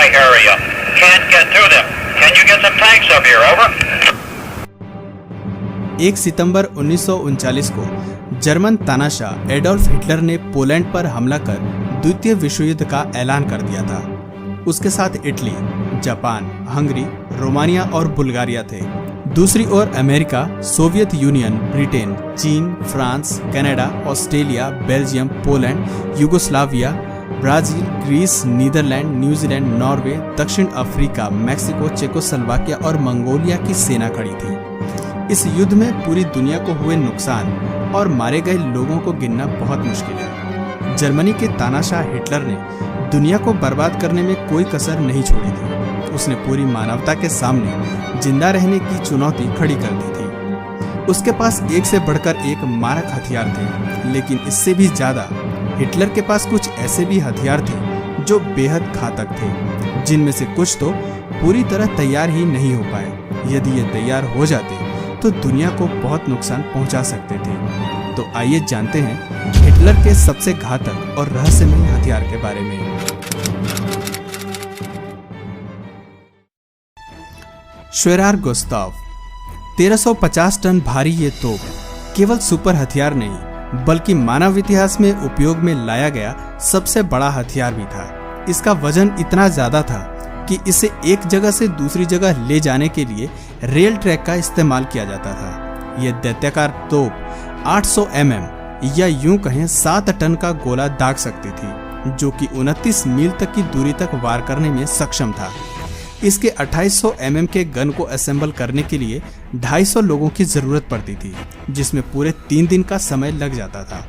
my area. Can't get to them. Can you get some tanks up here? Over. 1 सितंबर 1939 को German तानाशाह Adolf Hitler ने Poland पर हमला कर द्वितीय विश्व युद्ध का ऐलान कर दिया था। उसके साथ इटली, जापान, हंगरी, रोमानिया और बुल्गारिया थे। दूसरी ओर अमेरिका, सोवियत यूनियन, ब्रिटेन, चीन, France, Canada, Australia, Belgium, Poland, Yugoslavia, Brazil, Greece, Netherland, New Zealand, Norway, दक्षिण अफ्रीका, मैक्सिको, चेकोस्लोवाकिया और मंगोलिया की सेना खड़ी थी। इस युद्ध में पूरी दुनिया को हुए नुकसान और मारे गए लोगों को गिनना बहुत मुश्किल है। जर्मनी के तानाशाह हिटलर ने दुनिया को बर्बाद करने में कोई कसर नहीं छोड़ी थी। उसने पूरी मानवता के सामने जिंदा रहने की चुनौती खड़ी कर दी थी। उसके पास एक से बढ़कर एक मारक हथियार थे, लेकिन इससे भी ज्यादा हिटलर के पास कुछ ऐसे भी हथियार थे जो बेहद घातक थे, जिनमें से कुछ तो पूरी तरह तैयार ही नहीं हो पाए। यदि ये तैयार हो जाते तो दुनिया को बहुत नुकसान पहुंचा सकते थे। तो आइए जानते हैं हिटलर के सबसे घातक और रहस्यमय हथियार के बारे में। श्वेरार गुस्ताव 1350 टन भारी ये तोप केवल सुपर हथियार नहीं, बल्कि मानव इतिहास में उपयोग में लाया गया सबसे बड़ा हथियार भी था। इसका वजन इतना ज्यादा था कि इसे एक जगह से दूसरी जगह ले जाने के लिए रेल ट्रैक का इस्तेमाल किया जाता था। यह दैत्याकार तोप 800 mm या यूं कहें 7 टन का गोला दाग सकती थी, जो कि 29 मील तक की दूरी तक वार करने में सक्षम था। इसके 2800 mm के गन को असेंबल करने के लिए 250 लोगों की जरूरत पड़ती थी, जिसमें पूरे 3 दिन का समय लग जाता था।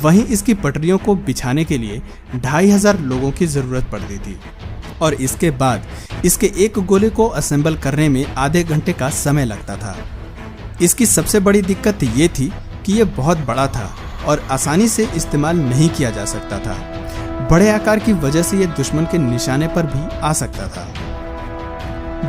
वहीं इसकी पटरियों को बिछाने के लिए 2500 लोगों की जरूरत पड़ती थी और इसके बाद इसके एक गोले को असेंबल करने में आधे घंटे का समय लगता था। इसकी सबसे बड़ी दिक्कत ये थी कि यह बहुत बड़ा था और आसानी से इस्तेमाल नहीं किया जा सकता था। बड़े आकार की वजह से यह दुश्मन के निशाने पर भी आ सकता था।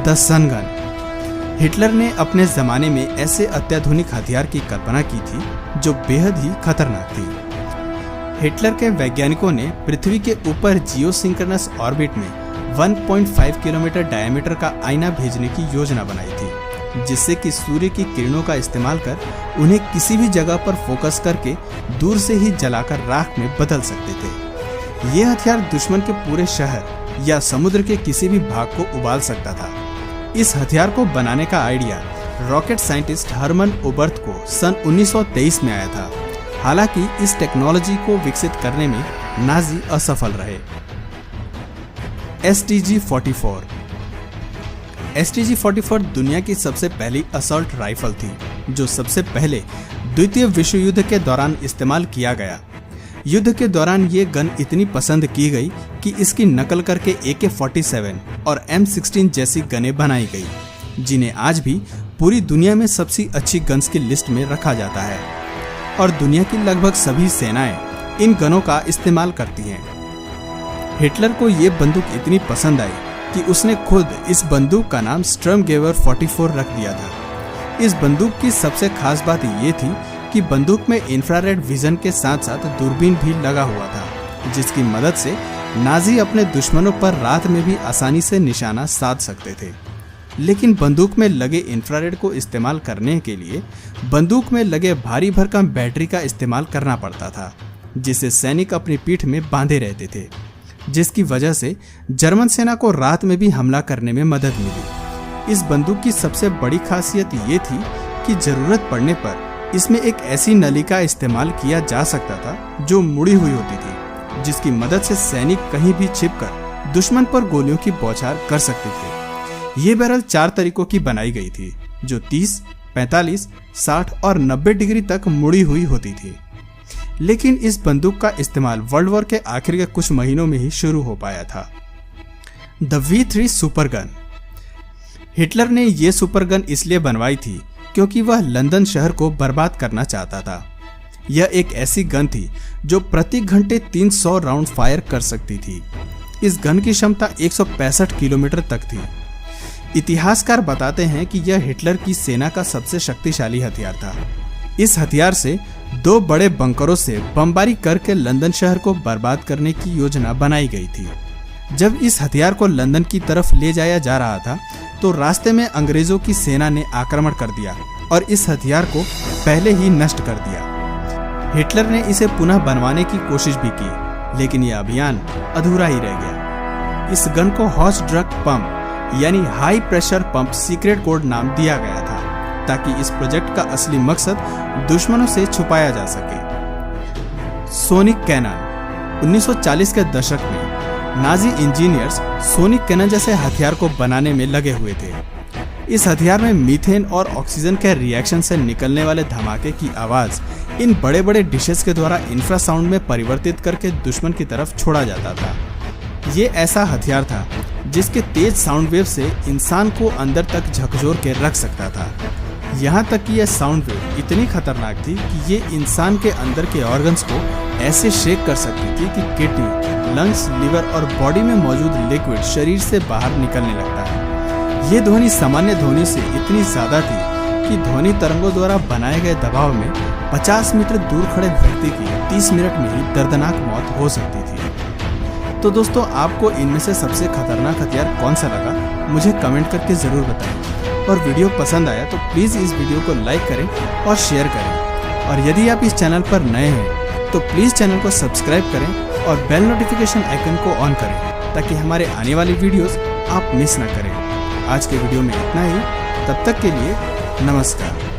The sun gun. हिटलर ने अपने जमाने में ऐसे अत्याधुनिक हथियार की कल्पना की थी जो बेहद ही खतरनाक थी। हिटलर के वैज्ञानिकों ने पृथ्वी के ऊपर जियोसिंक्रोनस ऑर्बिट में 1.5 किलोमीटर डायमीटर का आईना भेजने की योजना बनाई थी, जिससे कि सूर्य की किरणों का इस्तेमाल कर उन्हें किसी भी जगह पर फोकस करके दूर से ही जलाकर राख में बदल सकते थे। ये हथियार दुश्मन के पूरे शहर या समुद्र के किसी भी भाग को उबाल सकता था। इस हथियार को बनाने का आइडिया रॉकेट साइंटिस्ट हरमन ओबर्थ को सन 1923 में आया था। हालांकि इस टेक्नोलॉजी को विकसित करने में नाजी असफल रहे। STG-44। STG-44 दुनिया की सबसे पहली असॉल्ट राइफल थी, जो सबसे पहले द्वितीय विश्व युद्ध के दौरान इस्तेमाल किया गया। युद्ध के दौरान ये गन इतनी पसंद की गई कि इसकी नकल करके AK-47 और M16 जैसी गनें बनाई गई, जिन्हें आज भी पूरी दुनिया में सबसे अच्छी गन्स की लिस्ट में रखा जाता है और दुनिया की लगभग सभी सेनाएं इन गनों का इस्तेमाल करती हैं। हिटलर को ये बंदूक इतनी पसंद आई कि उसने खुद इस बंदूक का नाम स्ट्रमगेवर 44 रख दिया था। इस बंदूक की सबसे खास बात ये थी कि बंदूक में इंफ्रारेड विजन के साथ साथ दूरबीन भी लगा हुआ था, जिसकी मदद से नाजी अपने दुश्मनों पर रात में भी आसानी से निशाना साध सकते थे। लेकिन बंदूक में लगे इंफ्रारेड को इस्तेमाल करने के लिए बंदूक में लगे भारी भरकम बैटरी का इस्तेमाल करना पड़ता था, जिसे सैनिक अपनी पीठ में बांधे रहते थे, जिसकी वजह से जर्मन सेना को रात में भी हमला करने में मदद मिली। इस बंदूक की सबसे बड़ी खासियत ये थी कि जरूरत पड़ने पर इसमें एक ऐसी नली का इस्तेमाल किया जा सकता था जो मुड़ी हुई होती थी, जिसकी मदद से सैनिक कहीं भी छिपकर दुश्मन पर गोलियों की बौछार कर सकते थे। ये बैरल 4 तरीकों की बनाई गई थी, जो 30, 45, 60 और 90 डिग्री तक मुड़ी हुई होती थी। लेकिन इस बंदूक का इस्तेमाल वर्ल्ड वॉर के आखिर के कुछ महीनों में ही शुरू हो पाया था। The V3 super gun. Hitler ने ये सुपर गन इसलिए बनवाई थी क्योंकि वह लंदन शहर को बर्बाद करना चाहता था। यह एक ऐसी गन थी जो प्रति घंटे 300 राउंड फायर कर सकती थी। इस गन की क्षमता 165 किलोमीटर तक थी। इतिहासकार बताते हैं कि यह हिटलर की सेना का सबसे शक्तिशाली हथियार था। इस हथियार से 2 बड़े बंकरों से बमबारी करके लंदन शहर को बर्बाद करने की योजना बनाई गई थी। जब इस हथियार को लंदन की तरफ ले जाया जा रहा था तो रास्ते में अंग्रेजों की सेना ने आक्रमण कर दिया और इस हथियार को पहले ही नष्ट कर दिया। हिटलर ने इसे पुनः बनवाने की कोशिश भी की, लेकिन यह अभियान अधूरा ही रह गया। इस गन को हॉर्स ड्रग पंप यानी high pressure pump secret code नाम दिया गया था, ताकि इस प्रोजेक्ट का असली मकसद दुश्मनों से छुपाया जा सके। सोनिक कैनन 1940 के दशक में नाजी इंजीनियर्स सोनिक कैनन जैसे हथियार को बनाने में लगे हुए थे। इस हथियार में मीथेन और ऑक्सीजन के रिएक्शन से निकलने वाले धमाके की आवाज इन बड़े बड़े डिशेस के द्वारा इंफ्रासाउंड में परिवर्तित करके दुश्मन की तरफ छोड़ा जाता था। ये ऐसा हथियार था जिसके तेज साउंड वेव से इंसान को अंदर तक झकझोर के रख सकता था। यहाँ तक कि यह साउंड वेव इतनी खतरनाक थी कि ये इंसान के अंदर के ऑर्गन्स को ऐसे शेक कर सकती थी कि किडनी, लंग्स, लिवर और बॉडी में मौजूद लिक्विड शरीर से बाहर निकलने लगता है। ये ध्वनि सामान्य ध्वनि से इतनी ज्यादा थी कि ध्वनि तरंगों द्वारा बनाए गए दबाव में 50 मीटर दूर खड़े व्यक्ति की 30 मिनट में ही दर्दनाक मौत हो सकती थी। तो दोस्तों, आपको इनमें से सबसे खतरनाक हथियार कौन सा लगा, मुझे कमेंट करके जरूर बताएं। और वीडियो पसंद आया तो प्लीज़ इस वीडियो को लाइक करें और शेयर करें। और यदि आप इस चैनल पर नए हैं तो प्लीज़ चैनल को सब्सक्राइब करें और बेल नोटिफिकेशन आइकन को ऑन करें, ताकि हमारे आने वाली वीडियोस आप मिस ना करें। आज के वीडियो में इतना ही, तब तक के लिए नमस्कार।